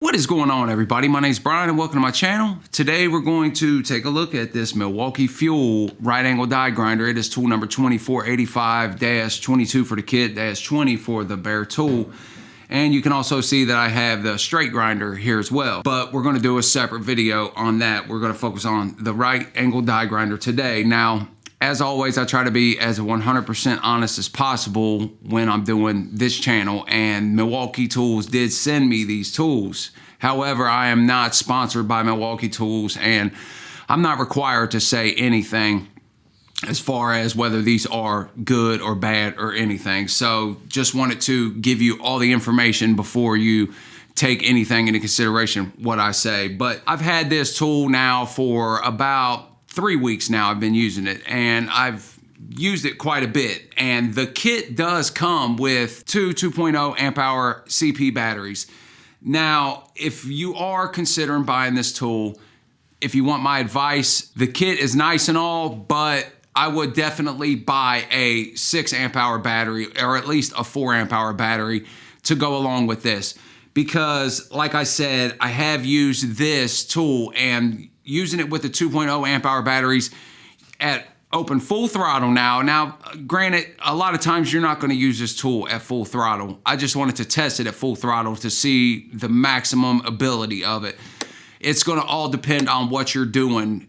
What is going on, everybody? My name is Brian and welcome to my channel. Today we're going to take a look at this Milwaukee Fuel right angle die grinder. It is tool number 2485-22 for the kit, -20 for the bare tool. And you can also see that I have the straight grinder here as well. But we're going to do a separate video on that. We're going to focus on the right angle die grinder today. Now, as always, I try to be as 100% honest as possible when I'm doing this channel, and Milwaukee Tools did send me these tools. However, I am not sponsored by Milwaukee Tools, and I'm not required to say anything as far as whether these are good or bad or anything. So just wanted to give you all the information before you take anything into consideration what I say. But I've had this tool now for about 3 weeks now. I've been using it, and I've used it quite a bit. And the kit does come with two 2.0 amp hour CP batteries. Now, if you are considering buying this tool, if you want my advice, the kit is nice and all, but I would definitely buy a 6 amp hour battery, or at least a 4 amp hour battery to go along with this. Because like I said, I have used this tool, and using it with the 2.0 amp hour batteries at open full throttle now. Now, granted, a lot of times you're not going to use this tool at full throttle. I just wanted to test it at full throttle to see the maximum ability of it. It's going to all depend on what you're doing,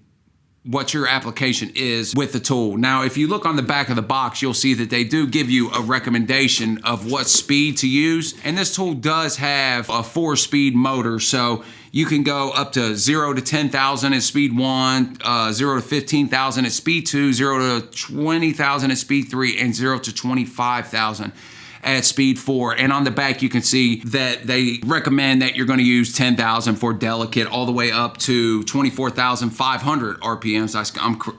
what your application is with the tool. Now, if you look on the back of the box, you'll see that they do give you a recommendation of what speed to use. And this tool does have a 4-speed motor, so you can go up to 0 to 10,000 at speed 1, 0 to 15,000 at speed 2, 0 to 20,000 at speed 3, and 0 to 25,000 at speed 4. And on the back, you can see that they recommend that you're going to use 10,000 for delicate, all the way up to 24,500 RPMs.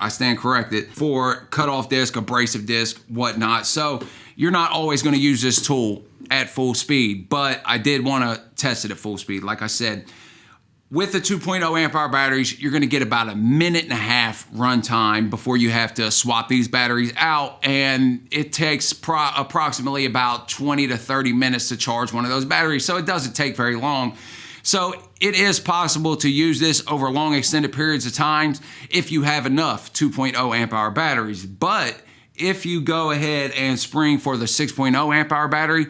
I stand corrected for cutoff disc, abrasive disc, whatnot. So you're not always going to use this tool at full speed, but I did want to test it at full speed. Like I said, with the 2.0 amp hour batteries, you're going to get about 1.5 minutes runtime before you have to swap these batteries out, and it takes approximately about 20 to 30 minutes to charge one of those batteries, so it doesn't take very long. So it is possible to use this over long extended periods of time if you have enough 2.0 amp hour batteries. But if you go ahead and spring for the 6.0 amp hour battery,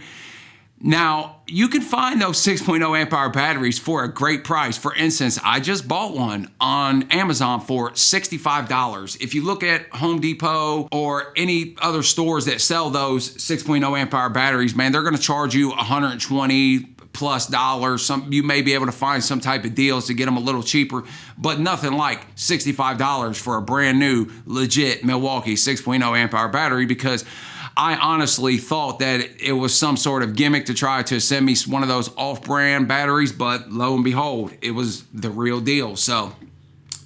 now, you can find those 6.0 amp hour batteries for a great price. For instance, I just bought one on Amazon for $65. If you look at Home Depot or any other stores that sell those 6.0 amp hour batteries, man, they're going to charge you $120+ you may be able to find some type of deals to get them a little cheaper, but nothing like $65 for a brand new, legit Milwaukee 6.0 amp hour battery, because I honestly thought that it was some sort of gimmick to try to send me one of those off-brand batteries, but lo and behold, it was the real deal. So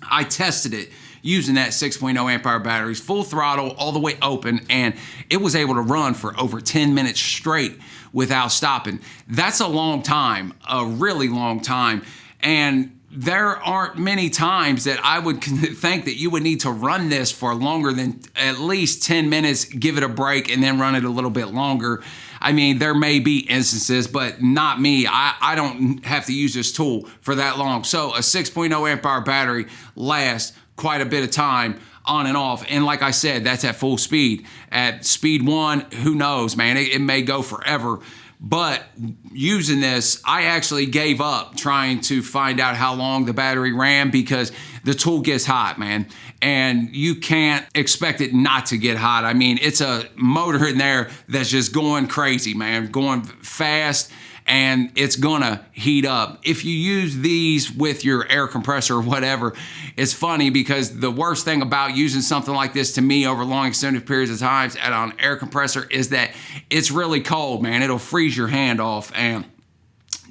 I tested it using that 6.0 amp hour batteries, full throttle, all the way open, and it was able to run for over 10 minutes straight without stopping. That's a long time, a really long time. And there aren't many times that I would think that you would need to run this for longer than at least 10 minutes, give it a break, and then run it a little bit longer. I mean, there may be instances, but not me. I don't have to use this tool for that long. So a 6.0 amp hour battery lasts quite a bit of time on and off. And like I said, that's at full speed. At speed 1, who knows, man? It may go forever. But using this, I actually gave up trying to find out how long the battery ran, because the tool gets hot, man. And you can't expect it not to get hot. I mean, it's a motor in there that's just going crazy, man, going fast, and it's gonna heat up. If you use these with your air compressor or whatever, it's funny because the worst thing about using something like this to me over long extended periods of times at an air compressor is that it's really cold, man. It'll freeze your hand off, and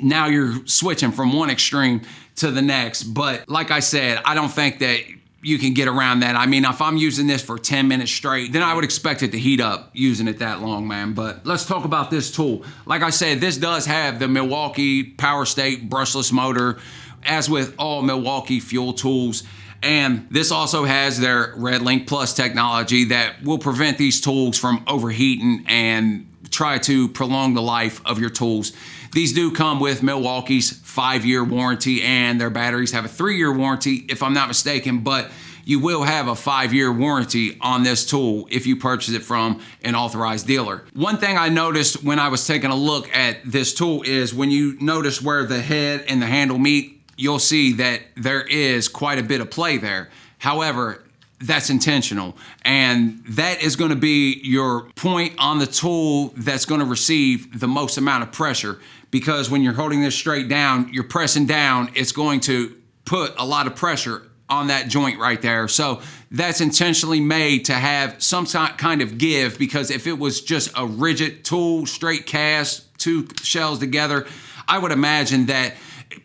now you're switching from one extreme to the next. But like I said, I don't think that you can get around that. I mean, if I'm using this for 10 minutes straight, then I would expect it to heat up using it that long, man. But let's talk about this tool. Like I said, this does have the Milwaukee Power State brushless motor, as with all Milwaukee fuel tools. And this also has their Red Link Plus technology that will prevent these tools from overheating and try to prolong the life of your tools. These do come with Milwaukee's 5-year warranty, and their batteries have a 3-year warranty, if I'm not mistaken, but you will have a 5-year warranty on this tool if you purchase it from an authorized dealer. One thing I noticed when I was taking a look at this tool is when you notice where the head and the handle meet, you'll see that there is quite a bit of play there. However, that's intentional, and that is going to be your point on the tool that's going to receive the most amount of pressure, because when you're holding this straight down, you're pressing down, it's going to put a lot of pressure on that joint right there. So that's intentionally made to have some kind of give, because if it was just a rigid tool, straight cast, two shells together, I would imagine that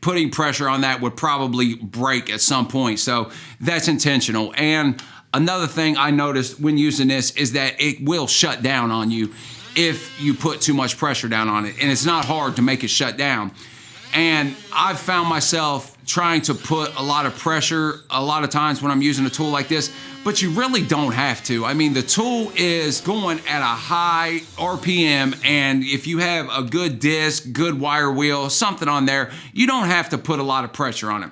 putting pressure on that would probably break at some point. So that's intentional. And another thing I noticed when using this is that it will shut down on you if you put too much pressure down on it. And it's not hard to make it shut down. And I've found myself trying to put a lot of pressure a lot of times when I'm using a tool like this, but you really don't have to. I mean, the tool is going at a high RPM, and if you have a good disc, good wire wheel, something on there, you don't have to put a lot of pressure on it.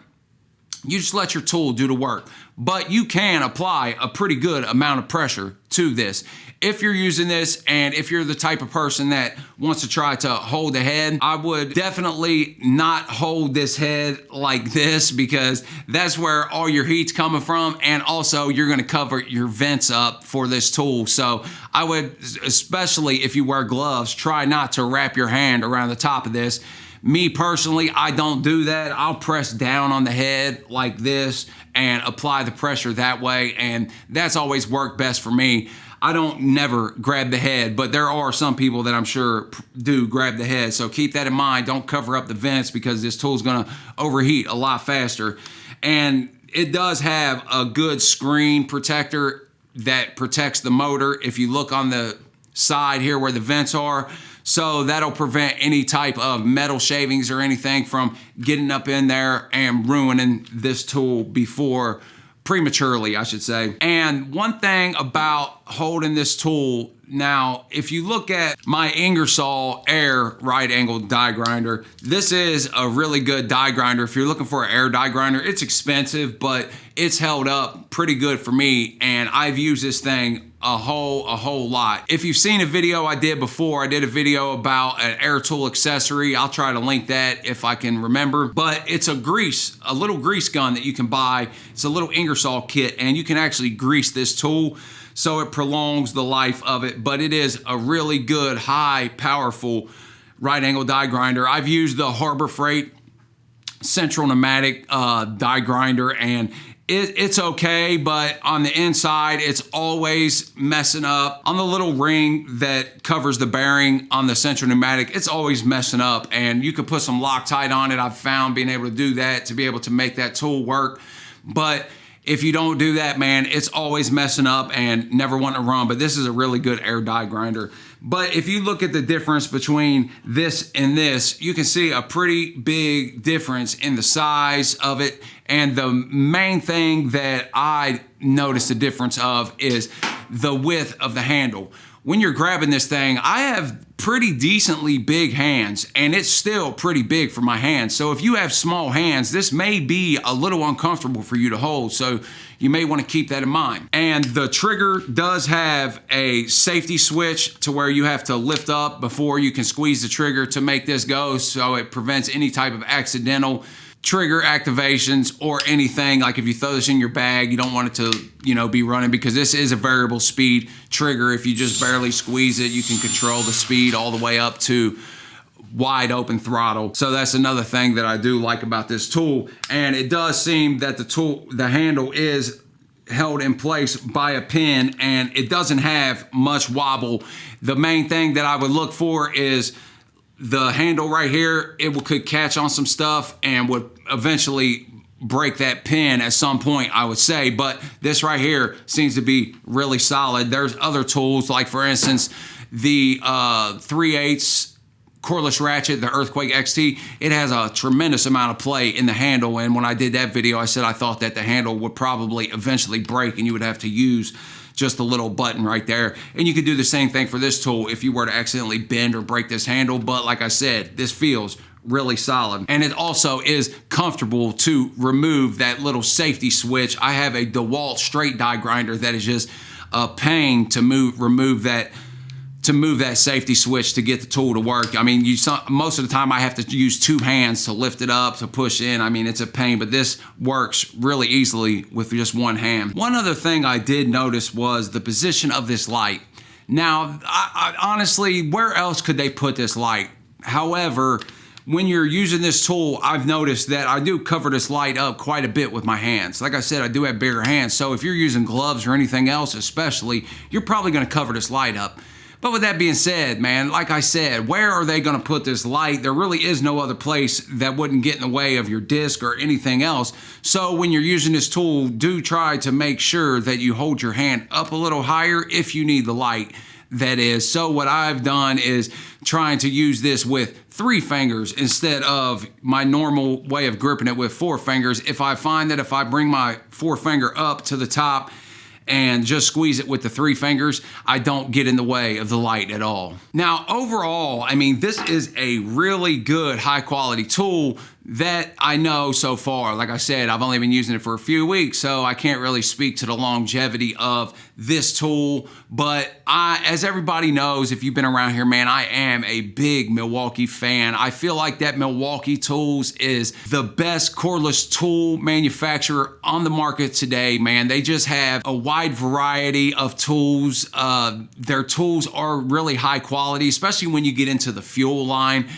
You just let your tool do the work. But you can apply a pretty good amount of pressure to this. If you're using this, and if you're the type of person that wants to try to hold the head, I would definitely not hold this head like this, because that's where all your heat's coming from, and also you're gonna cover your vents up for this tool. So I would, especially if you wear gloves, try not to wrap your hand around the top of this. Me personally, I don't do that. I'll press down on the head like this and apply the pressure that way, and that's always worked best for me. I don't never grab the head, but there are some people that I'm sure do grab the head. So keep that in mind. Don't cover up the vents, because this tool's gonna overheat a lot faster. And it does have a good screen protector that protects the motor if you look on the side here where the vents are. So that'll prevent any type of metal shavings or anything from getting up in there and ruining this tool prematurely, I should say. And one thing about holding this tool, now, if you look at my Ingersol Air right angle die grinder, this is a really good die grinder. If you're looking for an air die grinder, it's expensive, but it's held up pretty good for me, and I've used this thing a whole lot. If you've seen a video I did before, I did a video about an air tool accessory. I'll try to link that if I can remember, but it's a little grease gun that you can buy. It's a little Ingersol kit, and you can actually grease this tool so it prolongs the life of it. But it is a really good, high, powerful right angle die grinder. I've used the Harbor Freight central pneumatic die grinder, and it's okay, but on the inside, it's always messing up. On the little ring that covers the bearing on the central pneumatic, it's always messing up, and you could put some Loctite on it. I've found being able to do that to be able to make that tool work. But if you don't do that, man, it's always messing up and never wanting to run. But this is a really good air die grinder. But if you look at the difference between this and this, you can see a pretty big difference in the size of it. And the main thing that I noticed the difference of is the width of the handle. When you're grabbing this thing, I have pretty decently big hands, and it's still pretty big for my hands. So if you have small hands, this may be a little uncomfortable for you to hold. So you may want to keep that in mind. And the trigger does have a safety switch to where you have to lift up before you can squeeze the trigger to make this go, so it prevents any type of accidental trigger activations or anything. Like if you throw this in your bag, you don't want it to, be running, because this is a variable speed trigger. If you just barely squeeze it, you can control the speed all the way up to wide open throttle. So that's another thing that I do like about this tool. And it does seem that the handle is held in place by a pin, and it doesn't have much wobble. The main thing that I would look for is the handle right here. It could catch on some stuff and would eventually break that pin at some point, I would say. But this right here seems to be really solid. There's other tools, like for instance, the 3/8 cordless ratchet, the Earthquake XT. It has a tremendous amount of play in the handle. And when I did that video, I said I thought that the handle would probably eventually break, and you would have to use just a little button right there. And you could do the same thing for this tool if you were to accidentally bend or break this handle. But like I said, this feels really solid, and it also is comfortable to remove that little safety switch. I have a DeWalt straight die grinder that is just a pain to remove that safety switch to get the tool to work. I mean, most of the time I have to use two hands to lift it up, to push in. I mean, it's a pain, but this works really easily with just one hand. One other thing I did notice was the position of this light. Now, I honestly, where else could they put this light? However, when you're using this tool, I've noticed that I do cover this light up quite a bit with my hands. Like I said, I do have bigger hands, so if you're using gloves or anything else especially, you're probably gonna cover this light up. But with that being said, man, like I said, where are they gonna put this light? There really is no other place that wouldn't get in the way of your disc or anything else. So when you're using this tool, do try to make sure that you hold your hand up a little higher if you need the light, that is. So what I've done is trying to use this with 3 fingers instead of my normal way of gripping it with 4 fingers. If I find that if I bring my forefinger up to the top and just squeeze it with the 3 fingers, I don't get in the way of the light at all. Now, overall, I mean, this is a really good high quality tool that I know so far. Like I said, I've only been using it for a few weeks, so I can't really speak to the longevity of this tool. But as everybody knows, if you've been around here, man, I am a big Milwaukee fan. I feel like that Milwaukee Tools is the best cordless tool manufacturer on the market today, man. They just have a wide variety of tools. Their tools are really high quality, especially when you get into the fuel line.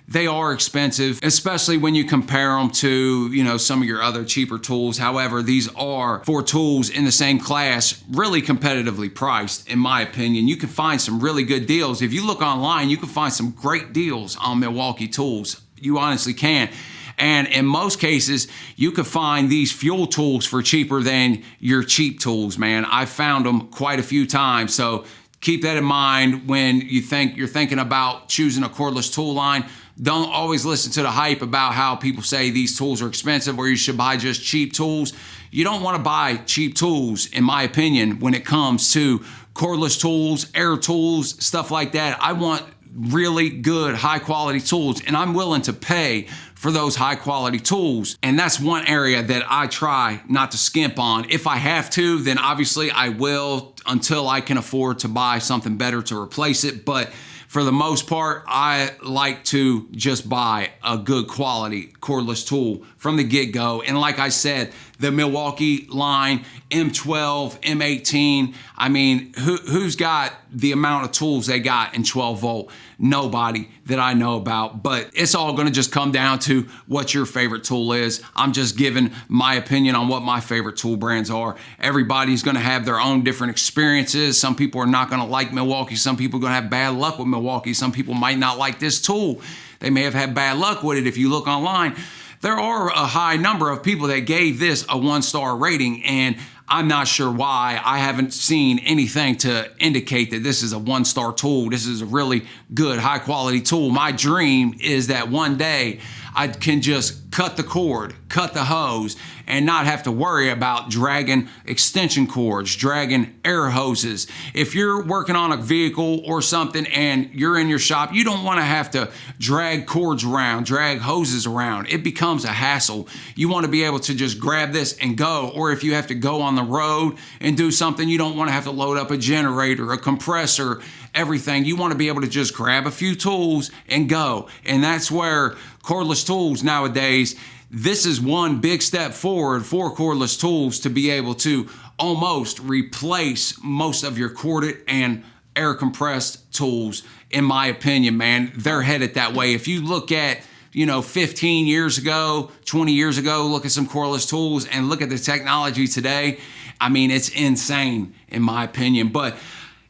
They are expensive, especially when you compare them to, you know, some of your other cheaper tools. However, these are, for tools in the same class, really competitively priced, in my opinion. You can find some really good deals. If you look online, you can find some great deals on Milwaukee tools. You honestly can. And in most cases, you can find these fuel tools for cheaper than your cheap tools, man. I've found them quite a few times. So keep that in mind when you're thinking about choosing a cordless tool line. Don't always listen to the hype about how people say these tools are expensive or you should buy just cheap tools. You don't want to buy cheap tools, in my opinion, when it comes to cordless tools, air tools, stuff like that. I want really good, high quality tools, and I'm willing to pay for those high quality tools. And that's one area that I try not to skimp on. If I have to, then obviously I will, until I can afford to buy something better to replace it. But for the most part, I like to just buy a good quality cordless tool from the get-go. And like I said, the Milwaukee line, M12, M18, I mean, who's got the amount of tools they got in 12 volt? Nobody that I know about. But it's all gonna just come down to what your favorite tool is. I'm just giving my opinion on what my favorite tool brands are. Everybody's gonna have their own different experiences. Some people are not gonna like Milwaukee. Some people are gonna have bad luck with Milwaukee. Some people might not like this tool. They may have had bad luck with it. If you look online, there are a high number of people that gave this a 1-star rating, and I'm not sure why. I haven't seen anything to indicate that this is a 1-star tool. This is a really good, high quality tool. My dream is that one day I can just cut the cord, cut the hose, and not have to worry about dragging extension cords, dragging air hoses. If you're working on a vehicle or something and you're in your shop, you don't want to have to drag cords around, drag hoses around. It becomes a hassle. You want to be able to just grab this and go. Or if you have to go on the road and do something, you don't want to have to load up a generator, a compressor, everything. You want to be able to just grab a few tools and go. And that's where cordless tools nowadays, this is one big step forward for cordless tools to be able to almost replace most of your corded and air compressed tools. In my opinion, man, they're headed that way. If you look at, 15 years ago, 20 years ago, look at some cordless tools and look at the technology today. I mean, it's insane in my opinion. But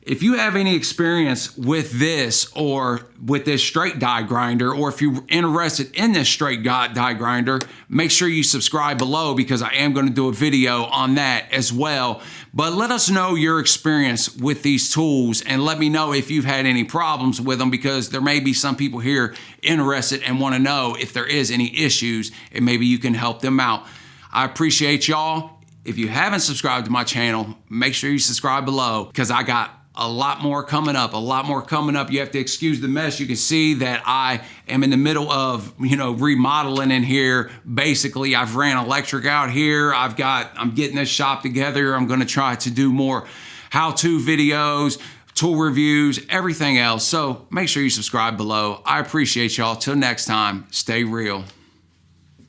if you have any experience with this or with this straight die grinder, or if you're interested in this straight die grinder, make sure you subscribe below because I am going to do a video on that as well. But let us know your experience with these tools and let me know if you've had any problems with them, because there may be some people here interested and want to know if there is any issues and maybe you can help them out. I appreciate y'all. If you haven't subscribed to my channel, make sure you subscribe below, because I got a lot more coming up, You have to excuse the mess. You can see that I am in the middle of, remodeling in here. Basically, I've ran electric out here. I'm getting this shop together. I'm gonna try to do more how-to videos, tool reviews, everything else. So make sure you subscribe below. I appreciate y'all. Till next time, stay real.